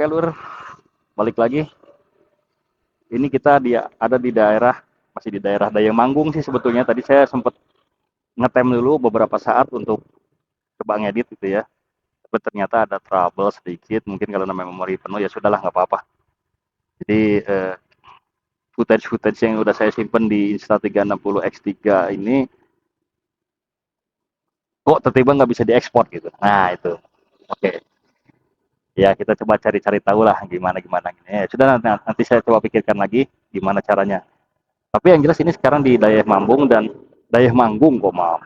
Oke lur, balik lagi. Ini kita ada di daerah, masih di daerah Dayang sih sebetulnya. Tadi saya sempat ngetem dulu beberapa saat untuk coba ngedit gitu ya. Tapi ternyata ada trouble sedikit. Mungkin kalau namanya memori penuh ya sudahlah nggak apa-apa. Jadi footage yang udah saya simpen di Insta360X3 ini kok tiba-tiba nggak bisa diekspor gitu. Nah itu, oke. Ya kita coba cari-cari tahu lah gimana gimana gini. Ya, sudah nanti saya coba pikirkan lagi gimana caranya. Tapi yang jelas ini sekarang di Dayah Mambung dan Dayah Manggung kok maaf.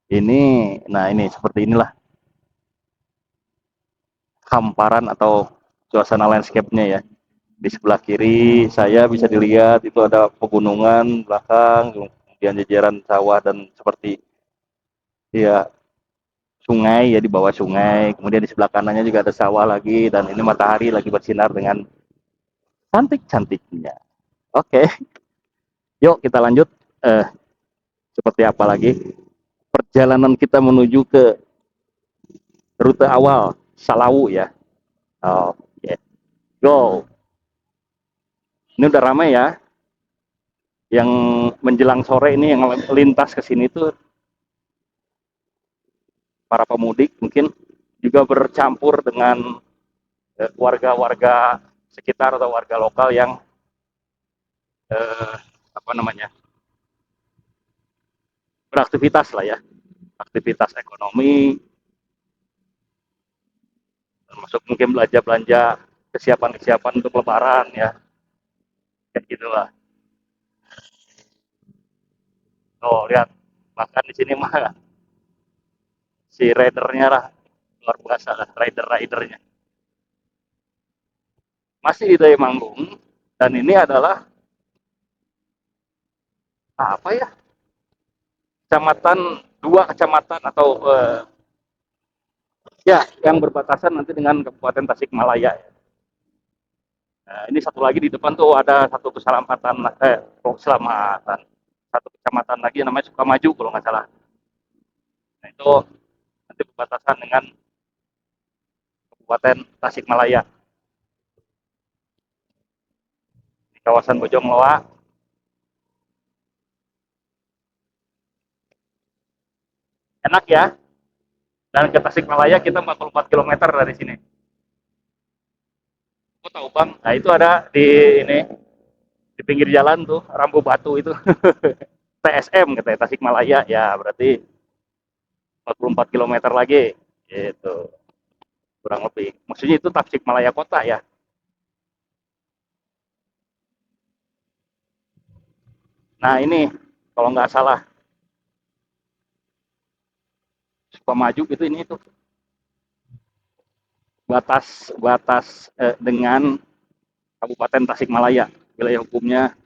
Ini, nah ini seperti inilah hamparan atau suasana landscape-nya ya. Di sebelah kiri saya bisa dilihat itu ada pegunungan belakang, kemudian jajaran sawah dan seperti ya sungai ya di bawah sungai. Kemudian di sebelah kanannya juga ada sawah lagi dan ini matahari lagi bersinar dengan cantik-cantiknya. Oke, yuk kita lanjut. Eh, Seperti apa lagi perjalanan kita menuju ke rute awal Salawu ya. Oh, yeah. Go. Ini udah ramai ya. Yang menjelang sore ini yang lintas ke sini tuh para pemudik mungkin juga bercampur dengan warga-warga sekitar atau warga lokal yang eh, apa namanya beraktivitas lah ya, aktivitas ekonomi, termasuk mungkin belanja-belanja kesiapan-kesiapan untuk Lebaran ya, kayak gitulah. Oh lihat, bahkan di sini mah si ridernya lah luar biasa lah, ridernya masih di Daya Manggung dan ini adalah apa ya, kecamatan, dua kecamatan atau ya yang berbatasan nanti dengan Kabupaten Tasikmalaya. Nah, ini satu lagi di depan tuh ada satu keselamatan, keselamatan, satu kecamatan lagi namanya Sukamaju kalau nggak salah. Nah itu nanti berbatasan dengan Kabupaten Tasikmalaya di kawasan Bojongloa. Enak ya, dan ke Tasikmalaya kita 44 km dari sini. Aku tahu bang, nah itu ada di ini di pinggir jalan tuh Rambu Batu itu TSM katanya Tasikmalaya ya berarti 44 km lagi gitu kurang lebih. Maksudnya itu Tasikmalaya kota ya. Nah ini kalau nggak salah Sukamaju gitu ini tuh batas batas dengan Kabupaten Tasikmalaya, wilayah hukumnya,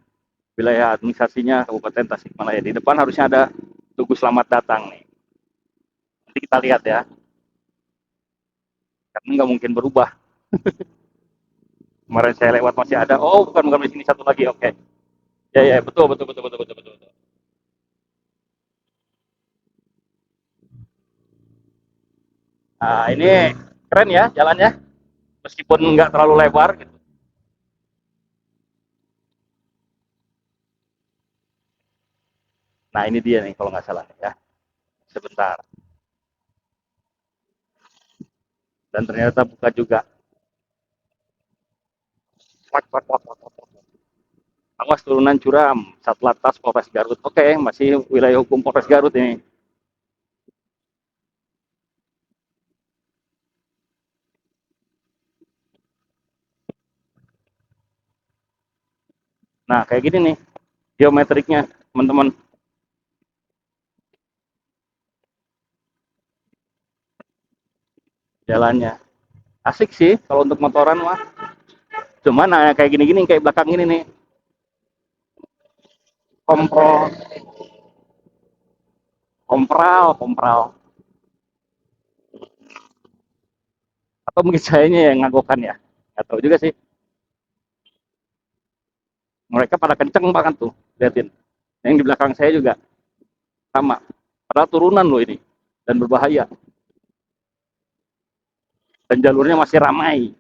wilayah administrasinya Kabupaten Tasikmalaya. Di depan harusnya ada Tugu Selamat Datang nih. Nanti kita lihat ya, karena nggak mungkin berubah. Kemarin saya lewat masih ada. Oh, bukan di sini satu lagi. Oke. Ya ya betul betul betul betul betul betul. Betul. Nah ini keren ya jalannya, meskipun nggak terlalu lebar gitu. Nah ini dia nih kalau nggak salah ya. Sebentar. Dan ternyata buka juga. Awas turunan curam, Satlantas Polres Garut. Oke, masih wilayah hukum Polres Garut ini. Nah, kayak gini nih geometriknya, teman-teman. Jalannya. Asik sih kalau untuk motoran mah. Cuman nah, kayak gini-gini kayak belakang ini nih. Kompro, kompral. Atau mungkin sayanya yang ngagokan ya. Gak tahu juga sih. Mereka pada kenceng banget tuh, liatin. Yang di belakang saya juga sama. Padahal turunan loh ini dan berbahaya. dan jalurnya masih ramai.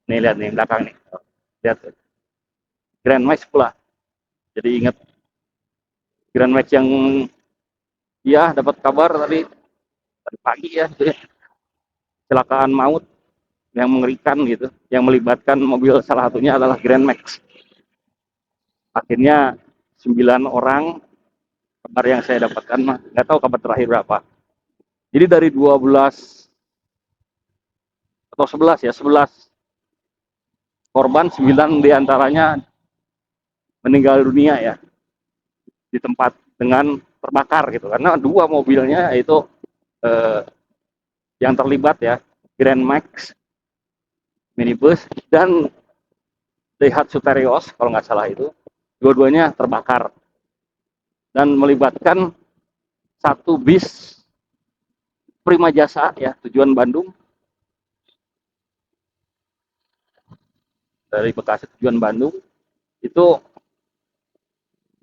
Nih lihat nih belakang nih, lihat Grand Max pula. Jadi ingat Grand Max yang ya dapat kabar tadi pagi ya, gitu ya, kecelakaan maut yang mengerikan gitu, yang melibatkan mobil, salah satunya adalah Grand Max. Akhirnya 9 orang, kabar yang saya dapatkan mah nggak tahu kabar terakhir berapa. Jadi dari 12 atau 11 ya, 11 korban, 9 diantaranya meninggal dunia ya di tempat dengan terbakar gitu, karena dua mobilnya itu eh, yang terlibat ya, Grand Max minibus dan Daihatsu Terios kalau nggak salah, itu dua-duanya terbakar dan melibatkan satu bis Prima Jasa ya, tujuan Bandung, dari Bekasi tujuan Bandung itu.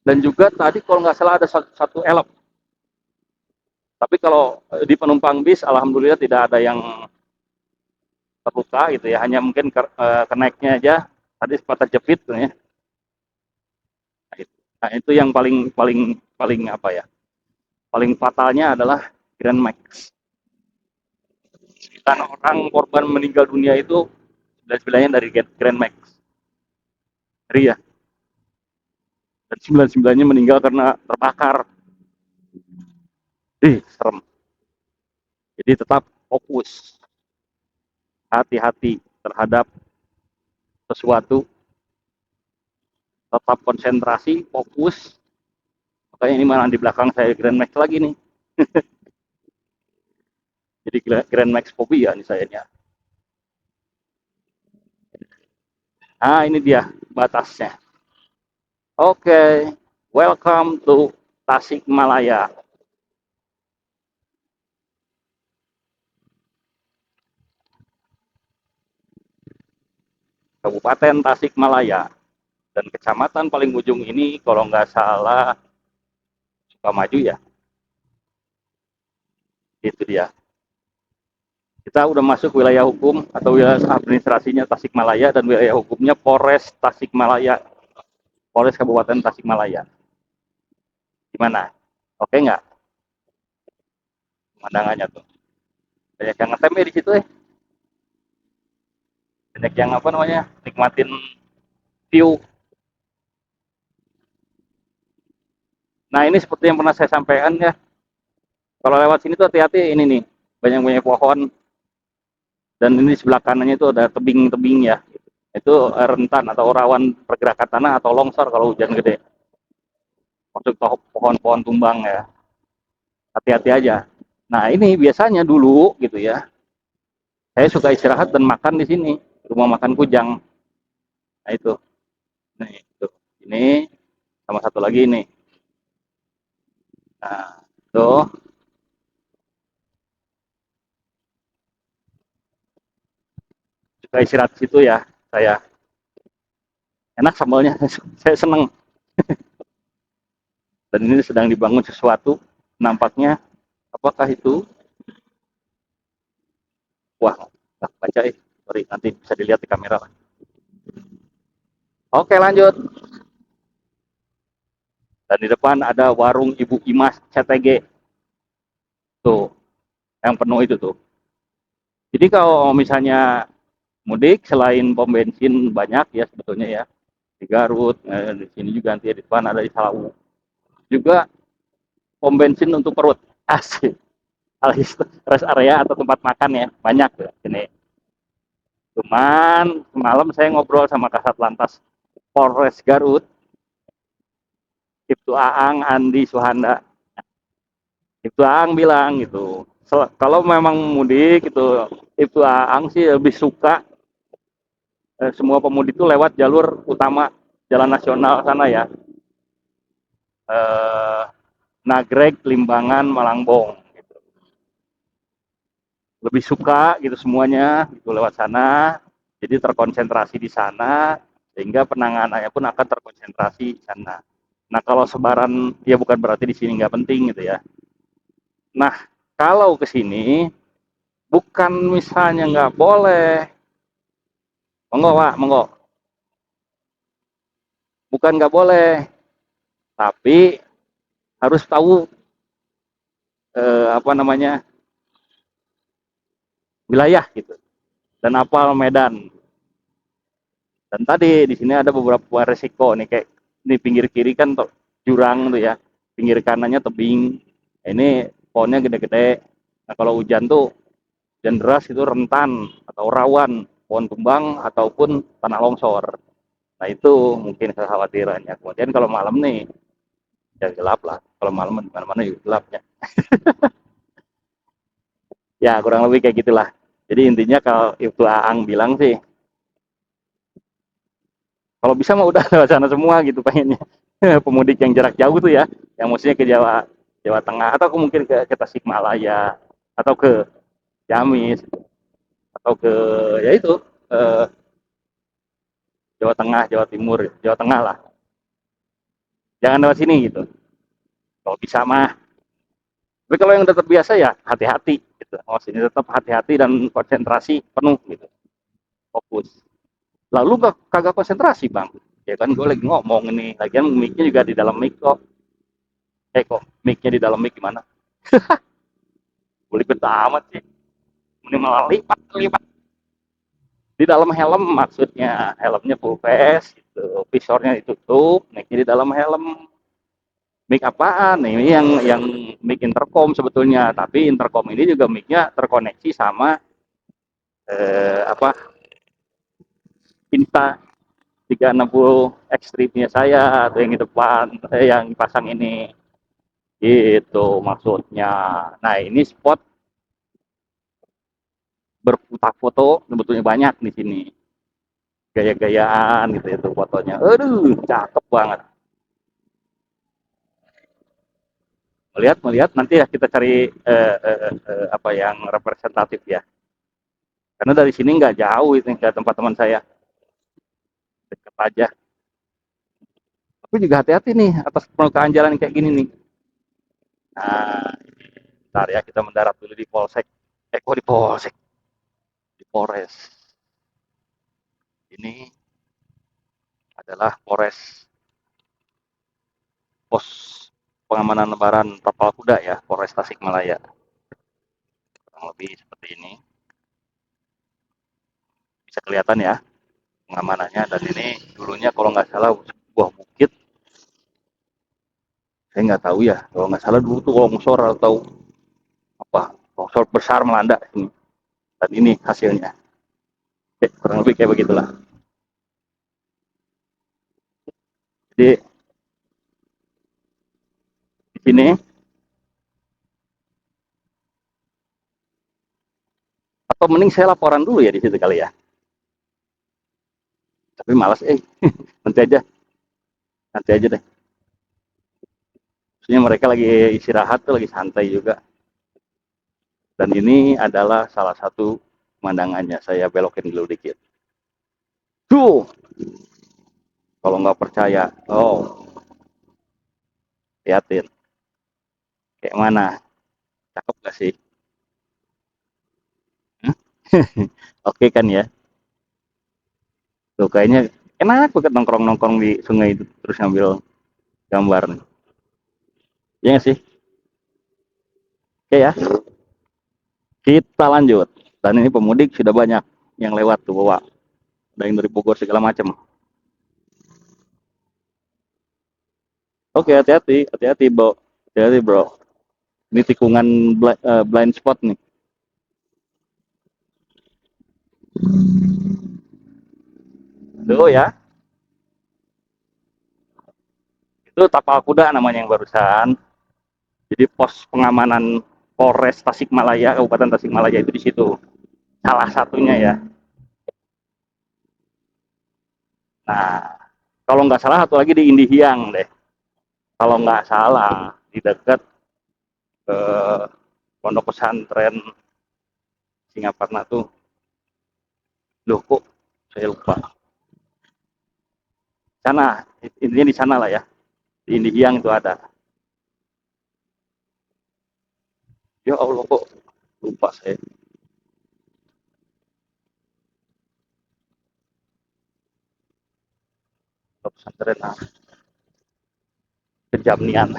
Dan juga tadi kalau nggak salah ada satu elep. Tapi kalau di penumpang bis, alhamdulillah tidak ada yang terluka gitu ya, hanya mungkin kenaiknya aja tadi patah jepit tuh ya. Nah, itu yang paling paling paling apa ya? Paling fatalnya adalah Grand Max. 9 orang korban meninggal dunia itu 9-9-nya dari Grand Max. Ngeri ya. Dan 9-9-nya meninggal karena terbakar. Serem. Jadi tetap fokus, hati-hati terhadap sesuatu, tetap konsentrasi, fokus. Makanya ini malah di belakang saya Grand Max lagi nih. Jadi Grand Max fobia nih sayanya. Nah, ini dia batasnya. Oke, okay. Welcome to Tasikmalaya. Kabupaten Tasikmalaya. Dan kecamatan paling ujung ini kalau nggak salah Sukamaju ya. Itu dia. Kita udah masuk wilayah hukum atau wilayah administrasinya Tasikmalaya, dan wilayah hukumnya Polres Tasikmalaya, Polres Kabupaten Tasikmalaya. Gimana? Oke nggak? Pemandangannya tuh. Banyak yang ngetem ya di situ ya. Banyak yang apa namanya, nikmatin view. Nah, ini seperti yang pernah saya sampaikan ya. Kalau lewat sini tuh hati-hati, ini nih. Banyak-banyak pohon. Dan ini sebelah kanannya itu ada tebing-tebing ya. Itu rentan atau rawan pergerakan tanah atau longsor kalau hujan gede. Masuk ke pohon-pohon tumbang ya. Hati-hati aja. Nah, ini biasanya dulu gitu ya. Saya suka istirahat dan makan di sini. Rumah makan Kujang. Nah, itu. Nih, itu. Ini sama satu lagi ini. Nah, tuh. Suka istirahat di situ ya. Saya enak sambalnya. Saya seneng. Dan ini sedang dibangun sesuatu. Nampaknya apakah itu? Wah, nggak baca sorry, nanti bisa dilihat di kamera. Oke, lanjut. Dan di depan ada warung Ibu Imas CTG. Tuh, yang penuh itu tuh. Jadi kalau misalnya mudik, selain pom bensin banyak ya sebetulnya ya. Di Garut, di sini juga nanti di depan ada di Salawu. Juga pom bensin untuk perut. Asik. Alias rest area atau tempat makan ya, banyak tuh sini. Cuman semalam saya ngobrol sama Kasat Lantas Polres Garut, Ibtu Aang Andi Suhanda. Ibtu Aang bilang gitu, kalau memang mudik itu, Ibtu Aang sih lebih suka semua pemudik itu lewat jalur utama jalan nasional sana ya, eh, Nagreg, Limbangan, Malangbong. Gitu. Lebih suka gitu semuanya gitu lewat sana, jadi terkonsentrasi di sana sehingga penanganannya pun akan terkonsentrasi di sana. Nah, kalau sebaran ya bukan berarti di sini nggak penting gitu ya. Nah, kalau ke sini Bukan misalnya nggak boleh, monggo Pak, monggo. Bukan nggak boleh, tapi harus tahu apa namanya wilayah gitu dan apal medan. Dan tadi di sini ada beberapa resiko nih kayak di pinggir kiri kan jurang tuh ya, pinggir kanannya tebing. Ini pohonnya gede-gede. Nah kalau hujan tuh hujan deras itu rentan atau rawan pohon tumbang ataupun tanah longsor. Nah itu mungkin kekhawatirannya. Kemudian kalau malam nih ya gelap lah. Kalau malam di mana-mana juga gelapnya. Ya kurang lebih kayak gitulah. Jadi intinya kalau itu Aang bilang sih, kalau bisa mah udah lewat sana semua gitu pengennya. Pemudik yang jarak jauh tuh ya, yang maksudnya ke Jawa Jawa Tengah atau mungkin ke Tasikmalaya atau ke Ciamis atau ke ya itu eh, Jawa Tengah, Jawa Timur, Jawa Tengah lah. Jangan lewat sini gitu. Kalau bisa mah. Tapi kalau yang udah terbiasa ya hati-hati gitu. Maksudnya tetap hati-hati dan konsentrasi penuh gitu. Fokus. Lalu gak kagak konsentrasi bang. Ya kan gue lagi ngomong ini. Lagian mic-nya juga di dalam mic kok. Kok mic-nya di dalam mic gimana? Belibet amat sih. Ini malah lipat. Di dalam helm maksudnya. Helmnya full face gitu. Visornya ditutup. Mic-nya di dalam helm. Mic apaan? Ini yang mic intercom sebetulnya. Tapi intercom ini juga mic-nya terkoneksi sama apa Insta 360 ekstrimnya saya atau yang di depan yang pasang ini itu maksudnya. Nah ini spot berfoto foto sebetulnya banyak di sini, gaya-gayaan gitu itu fotonya, aduh cakep banget. Melihat nanti ya kita cari apa yang representatif ya, karena dari sini nggak jauh itu ke tempat teman saya, dekat aja. Tapi juga hati-hati nih atas permukaan jalan kayak gini nih. Nah bentar ya kita mendarat dulu di Polsek, kok di Polsek, di Polres. Ini adalah pos pengamanan lebaran tapal kuda ya, Polres Tasikmalaya. Kurang lebih seperti ini. Bisa kelihatan ya pengamanannya, dan ini dulunya kalau nggak salah sebuah bukit, saya nggak tahu ya, kalau nggak salah dulu tuh longsor atau apa, longsor besar melanda ini, dan ini hasilnya. Kurang lebih kayak begitulah. Jadi di sini, atau mending saya laporan dulu ya di situ kali ya, tapi malas nanti aja, nanti aja deh. Maksudnya mereka lagi istirahat tuh, lagi santai juga. Dan ini adalah salah satu pemandangannya. Saya belokin dulu dikit. Tuh, kalau nggak percaya, oh, liatin. Kayak mana? Cakep gak sih? Hmm? Oke kan ya? Tuh kayaknya enak banget nongkrong-nongkrong di sungai itu terus ngambil gambar nih. Iya nggak sih? Oke ya, kita lanjut. Dan ini pemudik sudah banyak yang lewat tuh bawa. Ada yang dari Bogor segala macam. Oke, hati-hati, hati-hati bro. Hati-hati bro. Ini tikungan blind spot nih. Tuh ya, itu tapal kuda namanya yang barusan. Jadi pos pengamanan Polres Tasikmalaya, Kabupaten Tasikmalaya itu di situ. Salah satunya ya. Nah, kalau nggak salah satu lagi di Indihiang deh. Kalau nggak salah di dekat eh, pondok pesantren Singaparna tuh. Loh kok saya lupa. Sana, intinya di sana lah ya. Di Indihiang itu ada. Ya Allah kok lupa saya. pesantren kejam nian.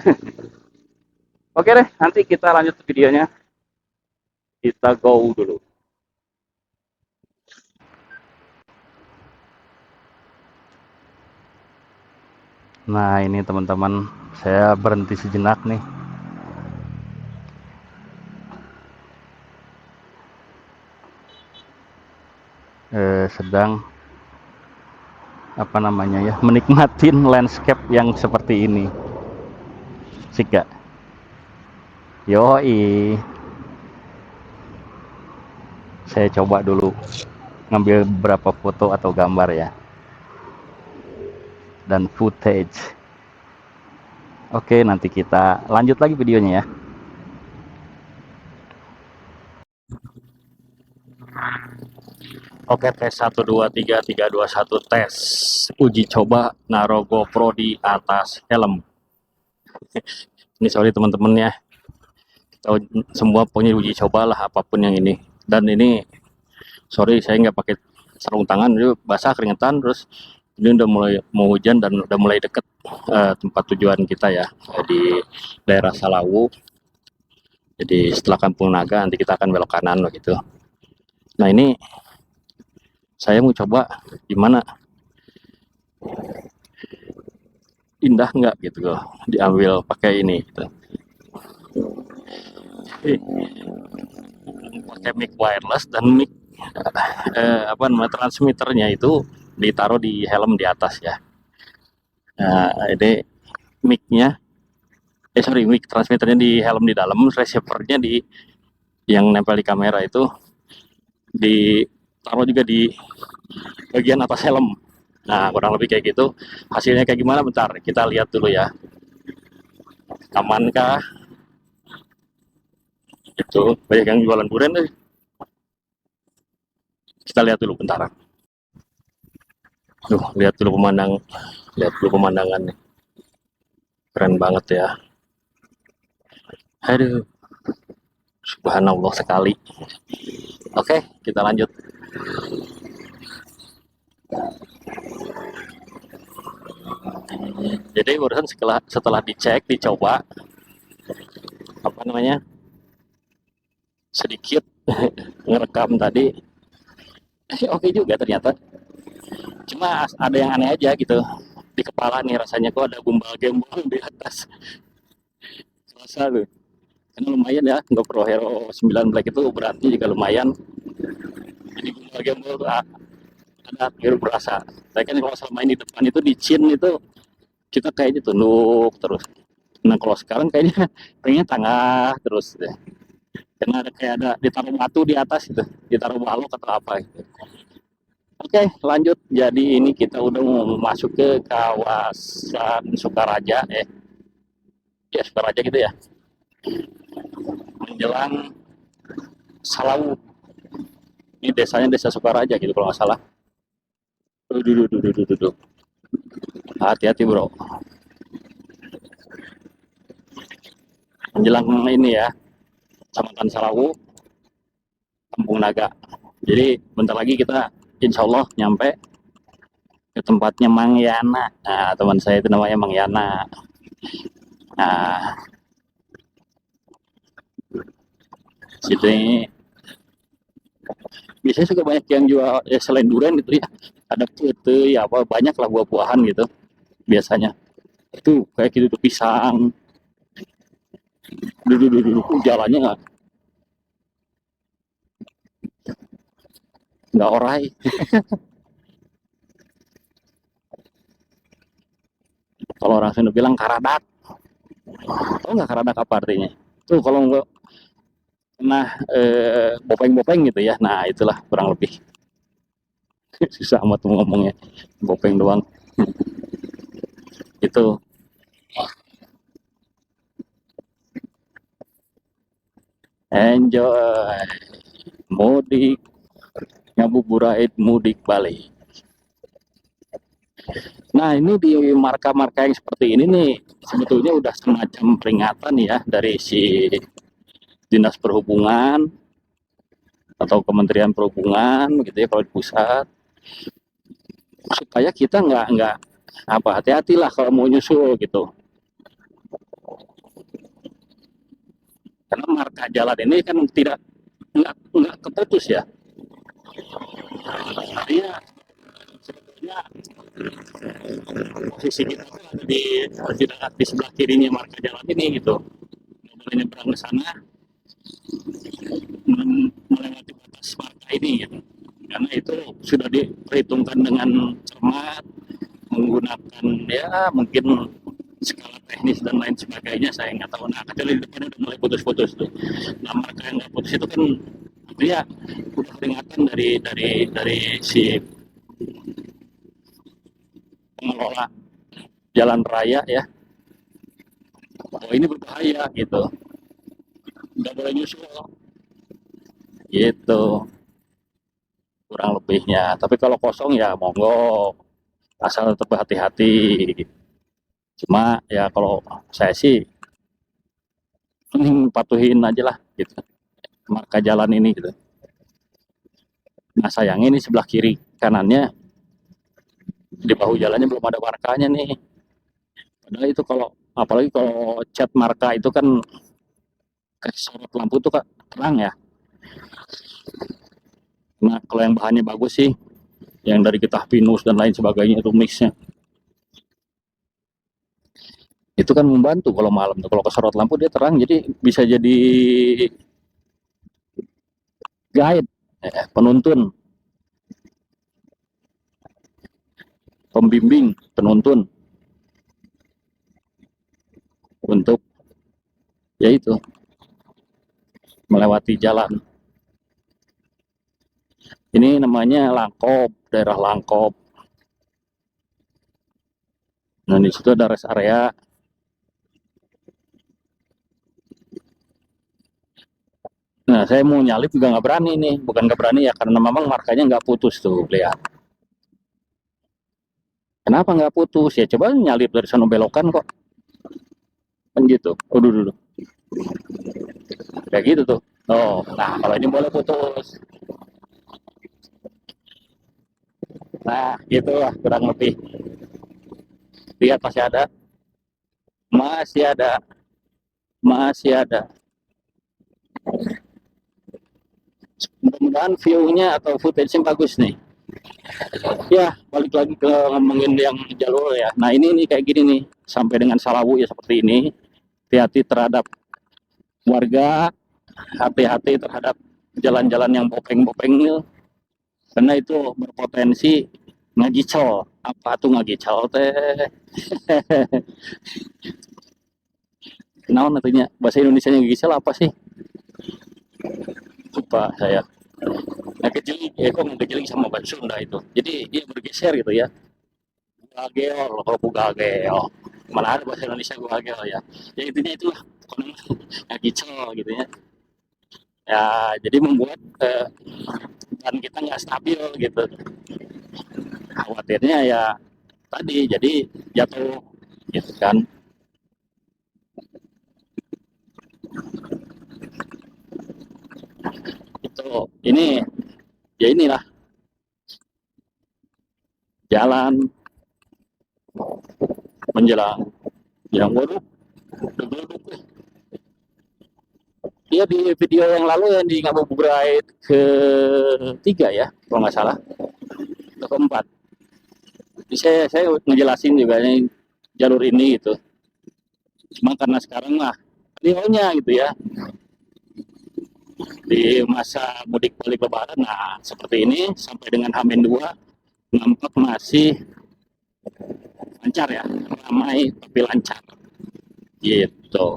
Oke deh, nanti kita lanjut videonya. Kita go dulu. Nah ini teman-teman, saya berhenti sejenak nih. Sedang apa namanya ya, menikmatin landscape yang seperti ini. Sik gak? Yoi. Saya coba dulu ngambil beberapa foto atau gambar ya, dan footage. Oke, nanti kita lanjut lagi videonya ya. Oke, tes 1 2 3 3 2 1 tes. Uji coba naruh GoPro di atas helm. Ini sorry teman-teman ya. Kita semua punya uji coba lah apapun yang ini. Dan ini sorry saya nggak pakai sarung tangan, itu basah keringetan, terus ini udah mulai mau hujan dan udah mulai deket tempat tujuan kita ya, di daerah Salawu. Jadi setelah Kampung Naga nanti kita akan belok kanan begitu. Nah ini saya mau coba gimana, indah nggak gitu loh diambil pakai ini gitu. Pakai mic wireless dan mic apa namanya, transmitternya itu ditaruh di helm di atas ya. Nah ini micnya sorry, mic transmitternya di helm di dalam, receivernya di yang nempel di kamera itu ditaruh juga di bagian atas helm. Nah kurang lebih kayak gitu. Hasilnya kayak gimana, bentar kita lihat dulu ya. Amankah? Itu banyak yang jualan durian deh. Kita lihat dulu bentar. Lihat dulu pemandangannya. Keren banget ya. Aduh, subhanallah sekali. Oke, kita lanjut. Jadi barusan setelah dicek, dicoba, apa namanya, sedikit ngerekam tadi, oke juga ternyata. Cuma ada yang aneh aja gitu di kepala nih, rasanya kok ada gumbal gembol di atas. Rasa tuh. Karena lumayan ya, GoPro Hero 9 Black itu beratnya juga lumayan. Jadi gumbal gembol tuh ada biar berasa. Tapi kan kalau selama ini di depan itu di chin itu kita kayaknya tunduk terus. Nah kalau sekarang kayaknya pengennya tengah terus deh. Karena ada kayak ada ditaruh batu di atas gitu, ditaruh balok atau apa gitu. Oke, lanjut. Jadi ini kita udah mau masuk ke kawasan Sukaraja ya Sukaraja gitu ya. Menjelang Salawu. Ini desanya desa Sukaraja gitu kalau nggak salah. Duduk. Hati-hati bro. Menjelang ini ya, Kecamatan Salawu, Kampung Naga. Jadi bentar lagi kita insya Allah nyampe ke tempatnya Mang Yana. Nah, teman saya itu namanya Mang Yana. Nah, situ ini biasanya juga banyak yang jual ya, selain durian gitu ya. Ada pete ya apa banyak lah buah-buahan gitu biasanya. Itu kayak gitu tuh pisang. Duduk jalannya nggak orai. Kalau orang Sunda bilang karadak. Tahu nggak karadak apa artinya? Tuh kalau nggak pernah bopeng-bopeng gitu ya. Nah itulah kurang lebih. Susah amat ngomongnya. Bopeng doang. Itu enjoy mudik, ngabuburait mudik balik. Nah ini di marka-marka yang seperti ini nih sebetulnya udah semacam peringatan ya dari si Dinas Perhubungan atau Kementerian Perhubungan gitu ya kalau di pusat, supaya kita nggak Apa hati-hatilah kalau mau nyusul gitu. Karena marka jalan ini kan tidak nggak keputus ya. Artinya sebetulnya posisi kita tuh ada di sebelah kirinya marka jalan ini gitu. Nggak boleh nyebrang ke sana melewati batas marka ini gitu. Karena itu sudah diperhitungkan dengan cermat, menggunakan ya mungkin skala teknis dan lain sebagainya, saya nggak tahu. Nah kecuali di depan udah mulai putus-putus tuh. Nah marka yang nggak putus itu kan dia udah peringatan dari si pengelola jalan raya ya, oh ini berbahaya gitu, nggak boleh nyusul gitu kurang lebihnya. Tapi kalau kosong ya monggo, asal tetap hati-hati. Cuma ya kalau saya sih mending patuhin aja lah gitu marka jalan ini gitu. Nah sayangnya ini sebelah kiri kanannya di bahu jalannya belum ada markanya nih. Padahal itu kalau apalagi kalau cat marka itu kan sorot lampu tuh kak terang ya. Nah kalau yang bahannya bagus sih, yang dari getah pinus dan lain sebagainya itu mixnya, itu kan membantu kalau malam tuh. Kalau kesorot lampu dia terang, jadi bisa jadi guide, penuntun, pembimbing, penuntun untuk yaitu melewati jalan. Ini namanya Langkop, daerah Langkop. Nah di situ ada rest area. Nah saya mau nyalip juga nggak berani nih, bukan nggak berani ya karena memang markanya nggak putus tuh, lihat. Kenapa nggak putus? Ya coba nyalip dari sana belokan kok, kan gitu. Udah dulu, kayak gitu tuh. Oh, nah kalau ini boleh putus. Nah, gitu lah kurang lebih. Lihat masih ada, masih ada, masih ada. Mudah-mudahan view-nya atau footage-nya bagus nih. Ya, balik lagi ke ngomongin yang jalur ya. Nah, ini nih kayak gini nih, sampai dengan Salawu ya seperti ini. Hati-hati terhadap warga, hati-hati terhadap jalan-jalan yang bopeng-bopeng nih, karena itu berpotensi ngagicel. Apa tuh ngagicel teh? Naon artinya? Bahasa Indonesia ngagicel apa sih? Lupa saya. Nah, kejeling, ya kok kejeling sama bahasa Sunda itu. Jadi dia bergeser gitu ya. Gagel, kalau gagel. Mana ada bahasa Indonesia gagel ya. Ya intinya itulah. Ngagicel gitu ya. Ya, jadi membuat dan kita nggak stabil gitu. Khawatirnya ya tadi jadi jatuh gitu kan. Itu ini ya inilah jalan menjelang yang waduh dia di video yang lalu yang di Ngabuburit ketiga ya kalau nggak salah atau keempat. Jadi saya ngejelasin juga nih jalur ini gitu. Cuma karena sekarang mah realnya gitu ya di masa mudik balik lebaran, nah seperti ini sampai dengan Hamin 2 nampak masih lancar ya, ramai tapi lancar gitu.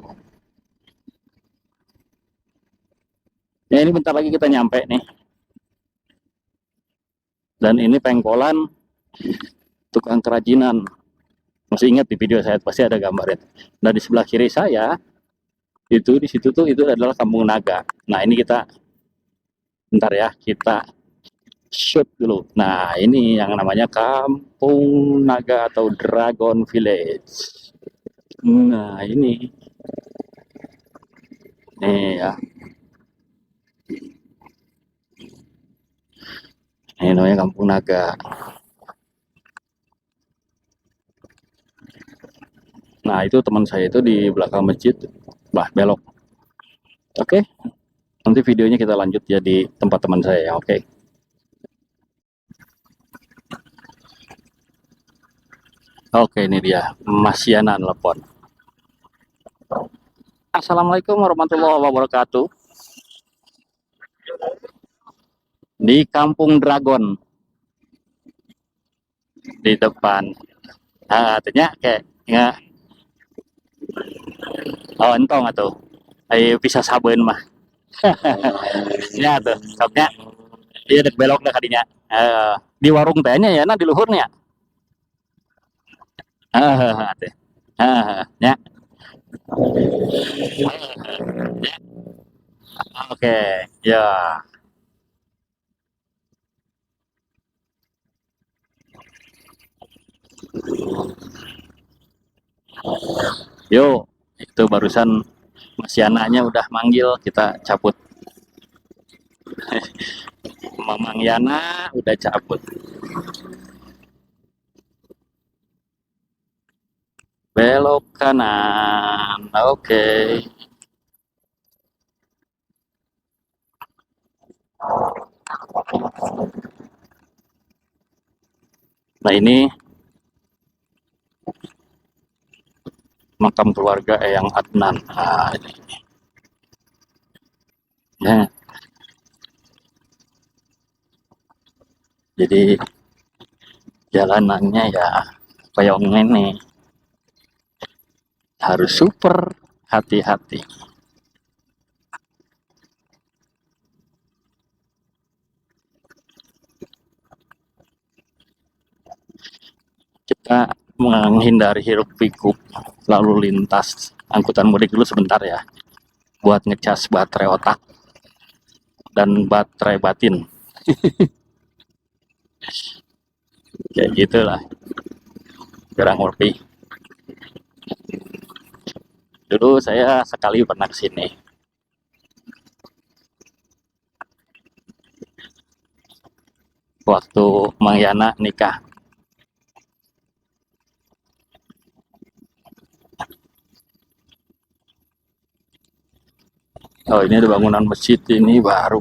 Ya ini bentar lagi kita nyampe nih, dan ini pengkolan tukang kerajinan. Masih ingat di video saya pasti ada gambarnya. Nah di sebelah kiri saya itu di situ tuh itu adalah Kampung Naga. Nah ini kita bentar ya kita shoot dulu. Nah ini yang namanya Kampung Naga atau Dragon Village. Nah ini nih ya, ini namanya Kampung Naga. Nah, itu teman saya itu di belakang masjid, bah belok. Oke, nanti videonya kita lanjut ya di tempat teman saya ya. Oke. Oke, ini dia Mas Yana telepon. Assalamualaikum warahmatullahi wabarakatuh. Di Kampung Dragon di depan. Ah, artinya kayak nggak, oh entong atau ayo bisa saben mah. Ya tuh, soknya dia dek belok dah kadinya. Di warung tehnya ya, nah di luhurnya. Teh. Ya. Oke, ya. Yuk, itu barusan Mas Yananya udah manggil, kita cabut. Mamang Yana udah cabut. Belok kanan. Oke. Nah, ini makam keluarga Eyang Adnan. Nah, ini. Ya, jadi jalanannya ya kayak ini harus super hati-hati. Kita menghindari hiruk pikuk lalu lintas angkutan mudik dulu sebentar ya, buat ngecas baterai otak dan baterai batin. Kayak gitulah kurang lebih. Dulu saya sekali pernah kesini waktu Mang Yana nikah. Oh, ini ada bangunan masjid ini baru.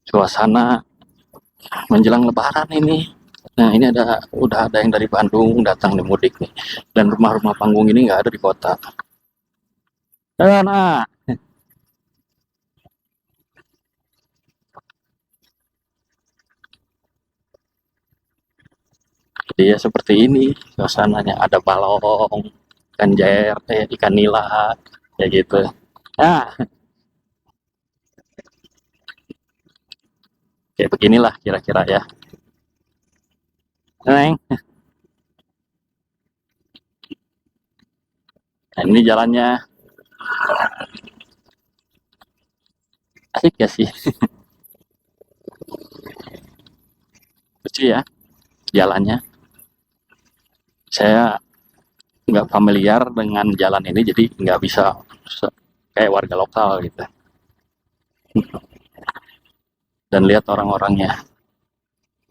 Suasana menjelang lebaran ini. Nah, ini udah ada yang dari Bandung datang nih mudik nih. Dan rumah-rumah panggung ini nggak ada di kota. Nah, jadi ya seperti ini suasananya. Ada balong, ikan jair, ikan nila, kayak gitu. Nah, kayak beginilah kira-kira ya. Neng, nah, ini jalannya asik ya sih. Lucu ya jalannya. Saya nggak familiar dengan jalan ini, jadi nggak bisa kayak warga lokal gitu. Dan lihat orang-orangnya,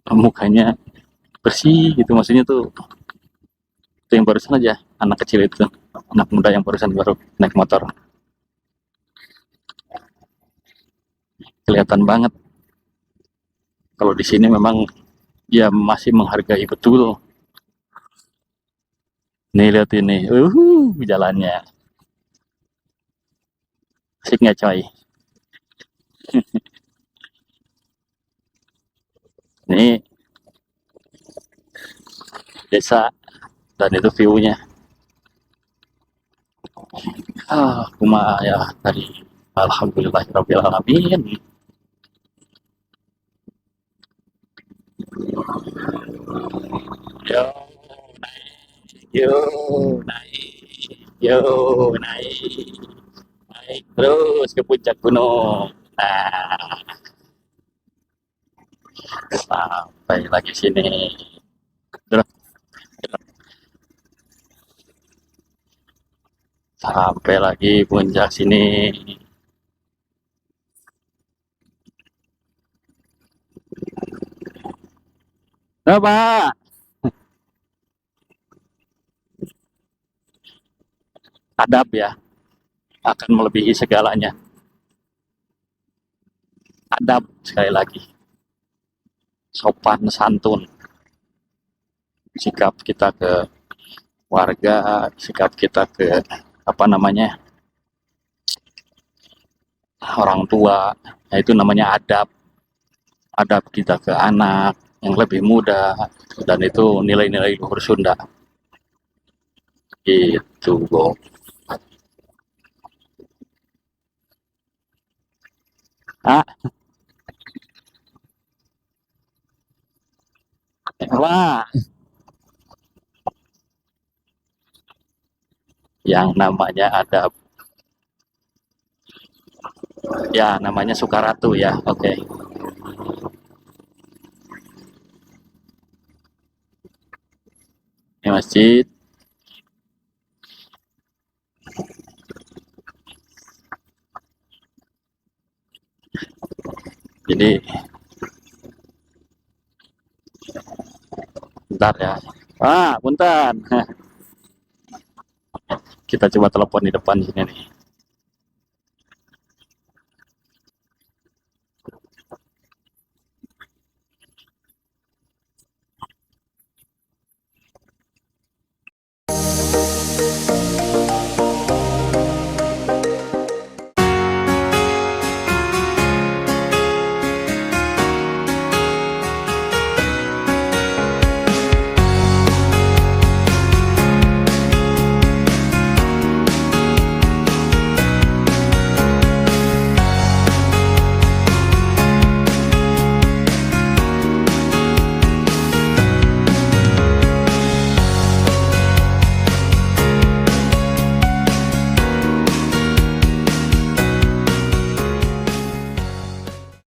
mukanya bersih gitu, maksudnya tuh itu yang barusan aja anak kecil itu, anak muda yang barusan baru naik motor, kelihatan banget kalau di sini memang ya masih menghargai betul. Nih lihat ini, jalannya asik nggak coy? Ini desa dan itu view-nya. Cuma ya tadi alhamdulillahirobbilalamin. Yo, yo, naik, yo, naik, naik terus ke puncak gunung. Nah, sampai lagi sini. Terus Sampai lagi puncak sini. Nah, Pak, adab ya akan melebihi segalanya. Adab sekali lagi, sopan santun, sikap kita ke warga, sikap kita ke apa namanya orang tua, nah itu namanya adab. Adab kita ke anak yang lebih muda, dan itu nilai-nilai luhur Sunda. Itu, Bo. Ah, wah, yang namanya adab, ya namanya Sukaratu ya. Oke, okay. Ini masjid. Jadi, bentar ya. Ah, punten. Kita coba telepon di depan sini nih.